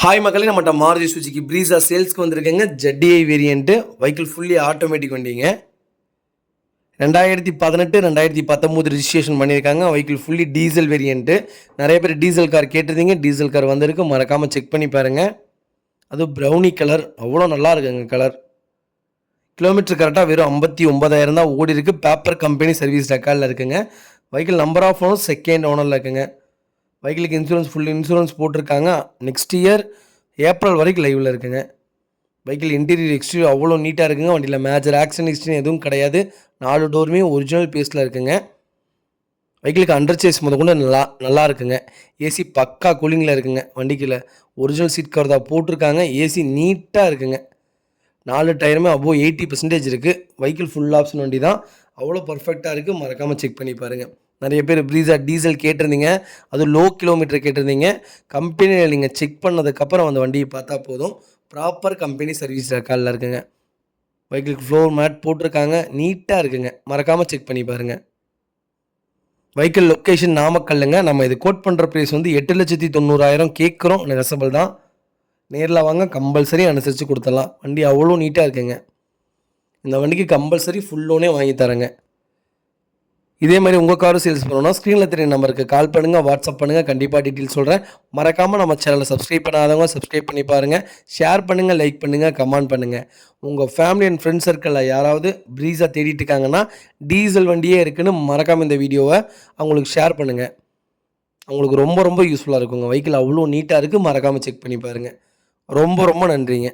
Hi மக்களே, நம்மகிட்ட Maruti Suzuki Brezza சேல்ஸ்க்கு வந்திருக்கேங்க. ஜெட்ஐ வேரியண்ட்டு வெஹிக்கிள் ஃபுல்லி ஆட்டோமேட்டிக் வண்டிங்க. 2018 2019 ரிஜிஸ்ட்ரேஷன் பண்ணியிருக்காங்க. Vehicle fully diesel variant. நிறைய பேர் டீசல் கார் கேட்டிருந்தீங்க. டீசல் கார் வந்திருக்கு, மறக்காமல் செக் பண்ணி பாருங்கள். அதுவும் ப்ரௌனி கலர், அவ்வளோ நல்லா இருக்குங்க கலர். கிலோமீட்டர் கரெக்டாக வெறும் 59,000 தான் ஓடி இருக்குது. பேப்பர் கம்பெனி சர்வீஸ் ரெக்கார்டில் இருக்குங்க. Vehicle number of owner second ஓனரில் இருக்குங்க. வெஹிக்கிளுக்கு இன்சூரன்ஸ் ஃபுல் இன்சூரன்ஸ் போட்டிருக்காங்க. நெக்ஸ்ட் இயர் ஏப்ரல் வரைக்கும் லைவில் இருக்குங்க. வெஹிக்கிள் இன்டீரியர் எக்ஸ்டீரியர் அவ்வளோ நீட்டாக இருக்குங்க. வண்டியில் மேஜர் ஆக்சிடென்ட் ஹிஸ்ட்ரி எதுவும் கிடையாது. 4 டோருமே ஒரிஜினல் பீஸில் இருக்குங்க. வெஹிக்கிளுக்கு அண்டர் சேஸ் கொண்டு நல்லா இருக்குங்க. ஏசி பக்கா கூலிங்கில் இருக்குங்க. வண்டிக்கில் ஒரிஜினல் சீட் கவர் தான் போட்டிருக்காங்க. ஏசி நீட்டாக இருக்குங்க. 4 டயருமே அபோவ் 80% இருக்குது. வெஹிக்கிள் ஃபுல் ஆப்ஷன் வண்டி தான். அவ்வளோ பர்ஃபெக்டாக இருக்குது. மறக்காமல் செக் பண்ணி பாருங்கள். நிறைய பேர் ப்ரீஸா டீசல் கேட்டிருந்தீங்க, அது லோ கிலோமீட்டர் கேட்டிருந்தீங்க. கம்பெனியில் நீங்கள் செக் பண்ணதுக்கப்புறம் அந்த வண்டியை பார்த்தா போதும். ப்ராப்பர் கம்பெனி சர்வீஸ் ரெக்கார்டில் இருக்குங்க. வெஹிக்கிளுக்கு ஃப்ளோர் மேட் போட்டிருக்காங்க, நீட்டாக இருக்குங்க. மறக்காமல் செக் பண்ணி பாருங்கள். வெஹிக்கிள் லொக்கேஷன் நாமக்கல்லுங்க. நம்ம இது கோட் பண்ணுற ப்ரைஸ் வந்து 8,90,000 கேட்குறோம். நெகசபிள் தான். நேரில் வாங்க, கம்பல்சரி அனுசரித்து கொடுத்துடலாம். வண்டி அவ்வளோ நீட்டாக இருக்குங்க. இந்த வண்டிக்கு கம்பல்சரி ஃபுல் லோனே வாங்கி தரேங்க. இதே மாதிரி உங்கள் காரும் சேல்ஸ் பண்ணணும்னா ஸ்க்ரீனில் தெரிய நம்பருக்கு கால் பண்ணுங்கள், வாட்ஸ்அப் பண்ணுங்கள். கண்டிப்பாக டீட்டெயில் சொல்கிறேன். மறக்காமல் நம்ம சேனலை சப்ஸ்கிரைப் பண்ணாதவங்க சப்ஸ்கிரைப் பண்ணி பாருங்கள். ஷேர் பண்ணுங்கள், லைக் பண்ணுங்கள், கமெண்ட் பண்ணுங்கள். உங்கள் ஃபேமிலி அண்ட் ஃப்ரெண்ட்ஸ் சர்க்கிளில் யாராவது ப்ரீஸா தேடிட்டு இருக்காங்கன்னா, டீசல் வண்டியே இருக்குன்னு மறக்காமல் இந்த வீடியோவை அவங்களுக்கு ஷேர் பண்ணுங்கள். அவங்களுக்கு ரொம்ப ரொம்ப யூஸ்ஃபுல்லாக இருக்குங்க. வெஹிக்கிள் அவ்வளோ நீட்டாக இருக்குது. மறக்காமல் செக் பண்ணி பாருங்கள். ரொம்ப ரொம்ப நன்றிங்க.